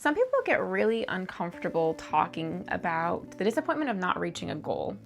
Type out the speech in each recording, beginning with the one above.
Some people get really uncomfortable talking about the disappointment of not reaching a goal,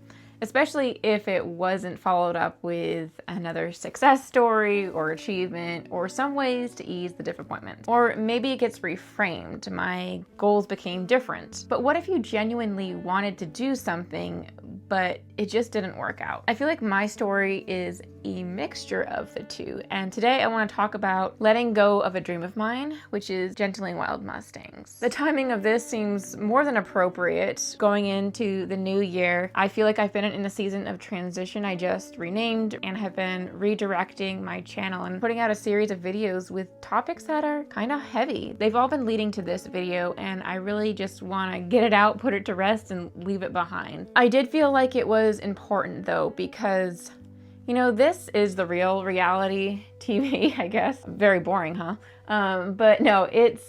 especially if it wasn't followed up with another success story or achievement or some ways to ease the disappointment. Or maybe it gets reframed, my goals became different. But what if you genuinely wanted to do something, but it just didn't work out? I feel like my story is a mixture of the two. And today I want to talk about letting go of a dream of mine, which is gentling wild Mustangs. The timing of this seems more than appropriate going into the new year. I feel like I've been in a season of transition. I just renamed and have been redirecting my channel and putting out a series of videos with topics that are kind of heavy. They've all been leading to this video, and I really just want to get it out, put it to rest, and leave it behind. I did feel like it was important though, because this is the real reality TV, I guess. Very boring, huh? But no,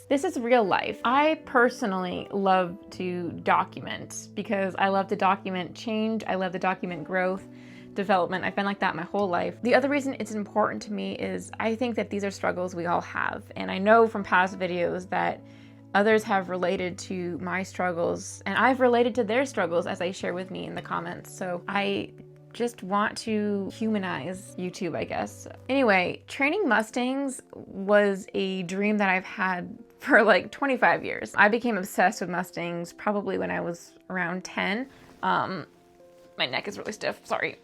this is real life. I personally love to document because I love to document change. I love to document growth, development. I've been like that my whole life. The other reason it's important to me is I think that these are struggles we all have. And I know from past videos that others have related to my struggles, and I've related to their struggles as they share with me in the comments. So I just want to humanize YouTube, I guess. Anyway, training Mustangs was a dream that I've had for like 25 years. I became obsessed with Mustangs probably when I was around 10. My neck is really stiff, sorry.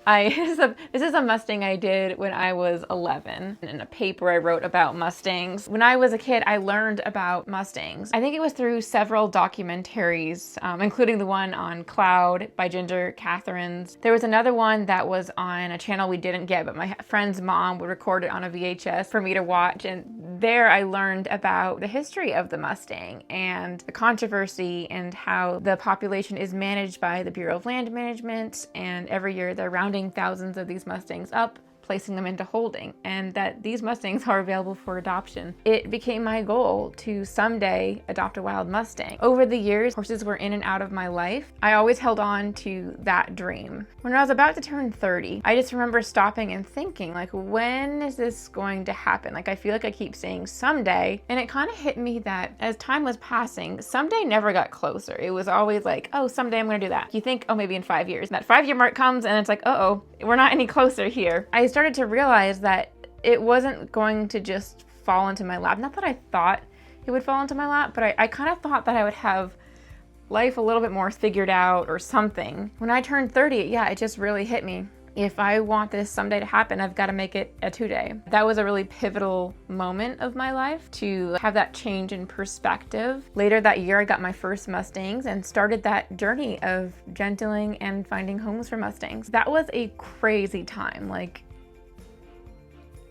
This is a Mustang I did when I was 11. In a paper I wrote about Mustangs. When I was a kid, I learned about Mustangs. I think it was through several documentaries, including the one on Cloud by Ginger Catherine's. There was another one that was on a channel we didn't get, but my friend's mom would record it on a VHS for me to watch. And there I learned about the history of the Mustang and the controversy and how the population is managed by the Bureau of Land Management. And every year they're rounding thousands of these Mustangs up, placing them into holding, and that these Mustangs are available for adoption. It became my goal to someday adopt a wild Mustang. Over the years, horses were in and out of my life. I always held on to that dream. When I was about to turn 30, I just remember stopping and thinking, like, when is this going to happen? Like, I feel like I keep saying someday, and it kind of hit me that as time was passing, someday never got closer. It was always like, oh, someday I'm gonna do that. You think, oh, maybe in 5 years. That 5-year mark comes and it's like, uh-oh, we're not any closer here. I started to realize that it wasn't going to just fall into my lap. Not that I thought it would fall into my lap, but I kind of thought that I would have life a little bit more figured out or something. When I turned 30, yeah, it just really hit me. If I want this someday to happen, I've got to make it a today. That was a really pivotal moment of my life to have that change in perspective. Later that year, I got my first Mustangs and started that journey of gentling and finding homes for Mustangs. That was a crazy time. Like,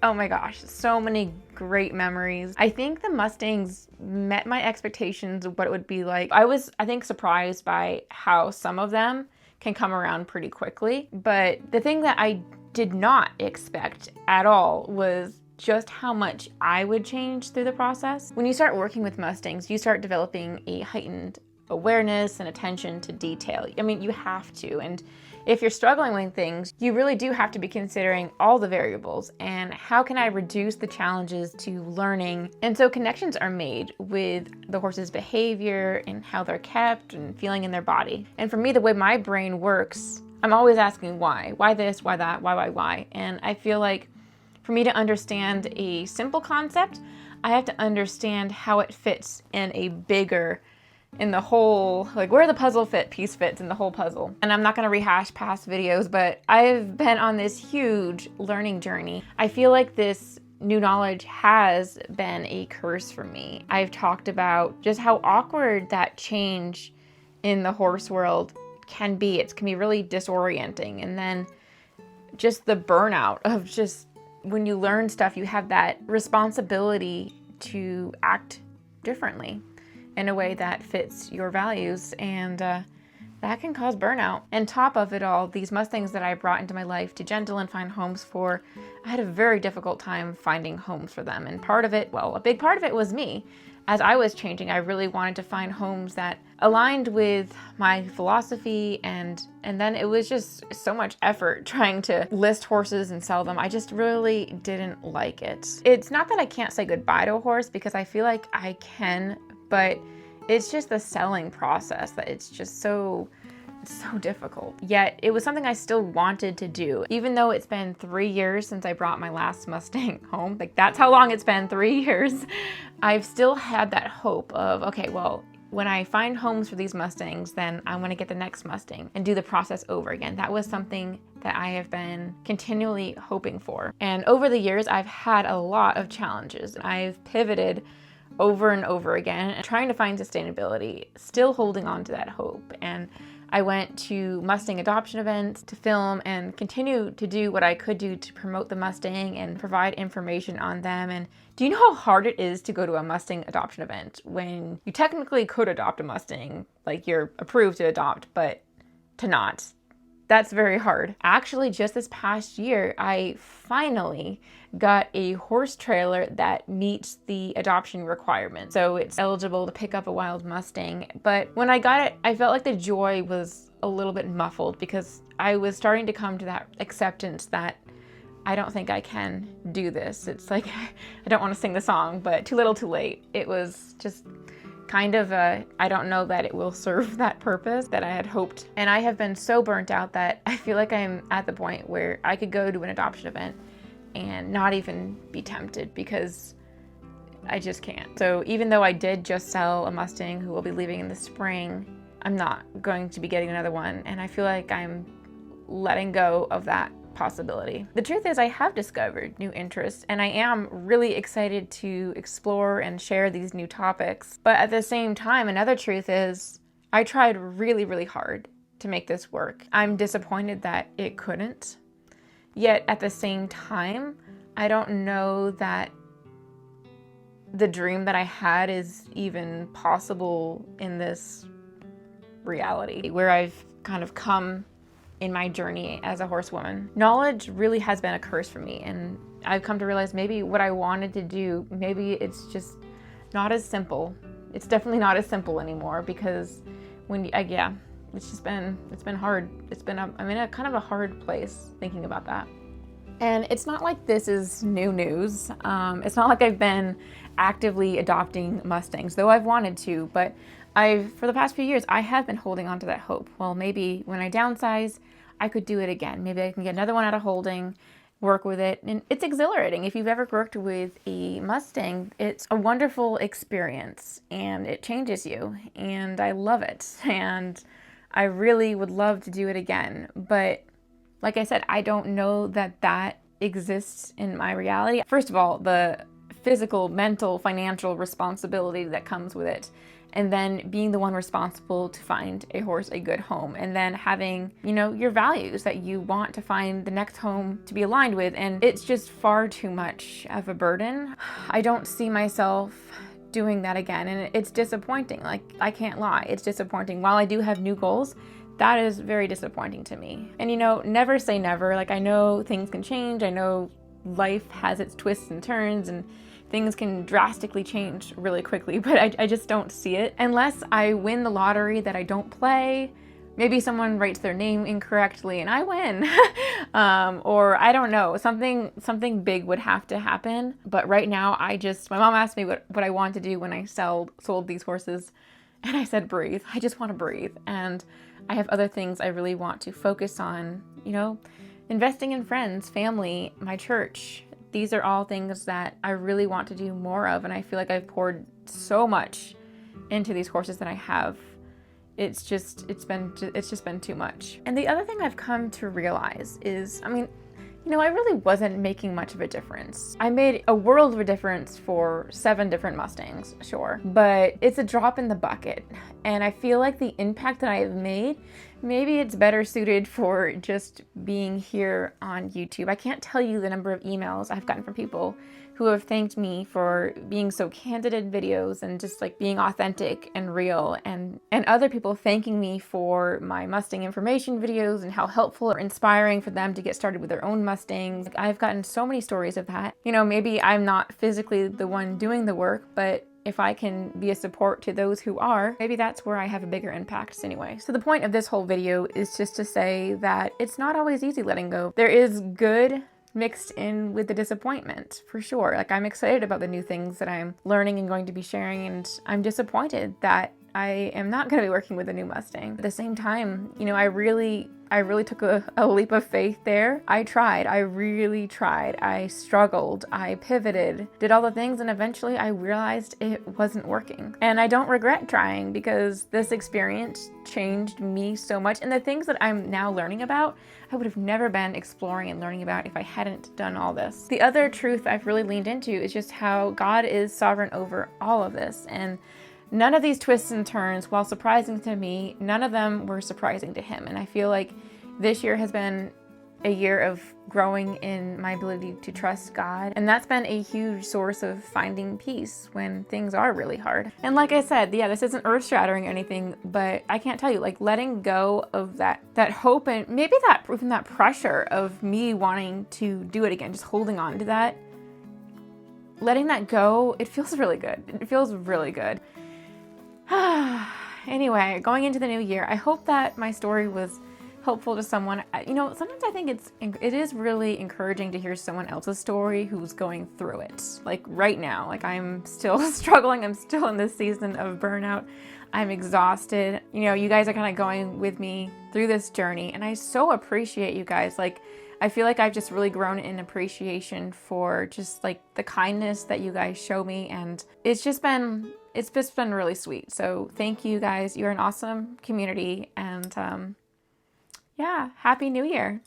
oh my gosh, so many great memories. I think the Mustangs met my expectations of what it would be like. I was, I think, surprised by how some of them can come around pretty quickly. But the thing that I did not expect at all was just how much I would change through the process. When you start working with Mustangs, you start developing a heightened awareness and attention to detail. I mean, you have to. And if you're struggling with things, you really do have to be considering all the variables and how can I reduce the challenges to learning. And so connections are made with the horse's behavior and how they're kept and feeling in their body. And for me, the way my brain works, I'm always asking why. Why this, why that, why? And I feel like for me to understand a simple concept, I have to understand how it fits in the whole, like where the puzzle piece fits in the whole puzzle. And I'm not gonna rehash past videos, but I've been on this huge learning journey. I feel like this new knowledge has been a curse for me. I've talked about just how awkward that change in the horse world can be. It can be really disorienting. And then just the burnout of just when you learn stuff, you have that responsibility to act differently in a way that fits your values, and that can cause burnout. And top of it all, these Mustangs that I brought into my life to gentle and find homes for, I had a very difficult time finding homes for them. And part of it, well, a big part of it was me. As I was changing, I really wanted to find homes that aligned with my philosophy, and then it was just so much effort trying to list horses and sell them. I just really didn't like it. It's not that I can't say goodbye to a horse, because I feel like I can but it's just the selling process that it's just so difficult. Yet it was something I still wanted to do. Even though it's been 3 years since I brought my last Mustang home, like that's how long it's been, 3 years, I've still had that hope of, okay, well, when I find homes for these Mustangs, then I want to get the next Mustang and do the process over again. That was something that I have been continually hoping for. And over the years, I've had a lot of challenges. I've pivoted over and over again, trying to find sustainability, still holding on to that hope. And I went to Mustang adoption events to film and continue to do what I could do to promote the Mustang and provide information on them. And do you know how hard it is to go to a Mustang adoption event when you technically could adopt a Mustang, like you're approved to adopt, but to not? That's very hard. Actually, just this past year, I finally got a horse trailer that meets the adoption requirement. So it's eligible to pick up a wild Mustang. But when I got it, I felt like the joy was a little bit muffled because I was starting to come to that acceptance that I don't think I can do this. It's like, I don't want to sing the song, but too little too late. It was just kind of I don't know that it will serve that purpose that I had hoped. And I have been so burnt out that I feel like I'm at the point where I could go to an adoption event and not even be tempted because I just can't. So even though I did just sell a Mustang who will be leaving in the spring, I'm not going to be getting another one. And I feel like I'm letting go of that possibility. The truth is I have discovered new interests and I am really excited to explore and share these new topics. But at the same time, another truth is I tried really, really hard to make this work. I'm disappointed that it couldn't. Yet at the same time, I don't know that the dream that I had is even possible in this reality where I've kind of come in my journey as a horsewoman. Knowledge really has been a curse for me, and I've come to realize maybe what I wanted to do, maybe it's just not as simple. It's definitely not as simple anymore because when it's been hard. I'm in a kind of a hard place thinking about that. And it's not like this is new news. It's not like I've been actively adopting Mustangs, though I've wanted to, but for the past few years, I have been holding on to that hope. Well, maybe when I downsize, I could do it again. Maybe I can get another one out of holding, work with it. And it's exhilarating. If you've ever worked with a Mustang, it's a wonderful experience and it changes you. And I love it. And I really would love to do it again. But like I said, I don't know that that exists in my reality. First of all, the physical, mental, financial responsibility that comes with it. And then being the one responsible to find a horse a good home. And then having, your values that you want to find the next home to be aligned with. And it's just far too much of a burden. I don't see myself doing that again. And it's disappointing. Like, I can't lie. It's disappointing. While I do have new goals, that is very disappointing to me. And never say never. Like, I know things can change. I know life has its twists and turns and things can drastically change really quickly, but I just don't see it. Unless I win the lottery that I don't play, maybe someone writes their name incorrectly and I win. Or I don't know, something big would have to happen. But right now, my mom asked me what I want to do when I sold these horses. And I said, breathe. I just want to breathe. And I have other things I really want to focus on, investing in friends, family, my church. These are all things that I really want to do more of, and I feel like I've poured so much into these horses that I have. It's just been too much. And the other thing I've come to realize is, I really wasn't making much of a difference. I made a world of a difference for 7 different Mustangs, sure, but it's a drop in the bucket. And I feel like the impact that I have made, maybe it's better suited for just being here on YouTube. I can't tell you the number of emails I've gotten from people who have thanked me for being so candid in videos and just like being authentic and real, and other people thanking me for my Mustang information videos and how helpful or inspiring for them to get started with their own Mustangs. I've gotten so many stories of that. Maybe I'm not physically the one doing the work, but if I can be a support to those who are, maybe that's where I have a bigger impact anyway. So the point of this whole video is just to say that it's not always easy letting go. There is good mixed in with the disappointment, for sure. Like, I'm excited about the new things that I'm learning and going to be sharing, and I'm disappointed that I am not going to be working with a new Mustang. At the same time, you know, I really took a leap of faith there. I tried. I really tried. I struggled. I pivoted, did all the things, and eventually I realized it wasn't working. And I don't regret trying, because this experience changed me so much. And the things that I'm now learning about, I would have never been exploring and learning about if I hadn't done all this. The other truth I've really leaned into is just how God is sovereign over all of this. And none of these twists and turns, while surprising to me, none of them were surprising to him. And I feel like this year has been a year of growing in my ability to trust God. And that's been a huge source of finding peace when things are really hard. And like I said, yeah, this isn't earth-shattering or anything, but I can't tell you, like, letting go of that hope and maybe even that pressure of me wanting to do it again, just holding on to that, letting that go, it feels really good. It feels really good. Anyway, going into the new year, I hope that my story was helpful to someone. You know, sometimes I think it is really encouraging to hear someone else's story who's going through it. Like right now, like I'm still struggling. I'm still in this season of burnout. I'm exhausted. You know, you guys are kind of going with me through this journey, and I so appreciate you guys. Like, I feel like I've just really grown in appreciation for just like the kindness that you guys show me, and it's just been really sweet. So thank you guys. You're an awesome community, and yeah, Happy New Year.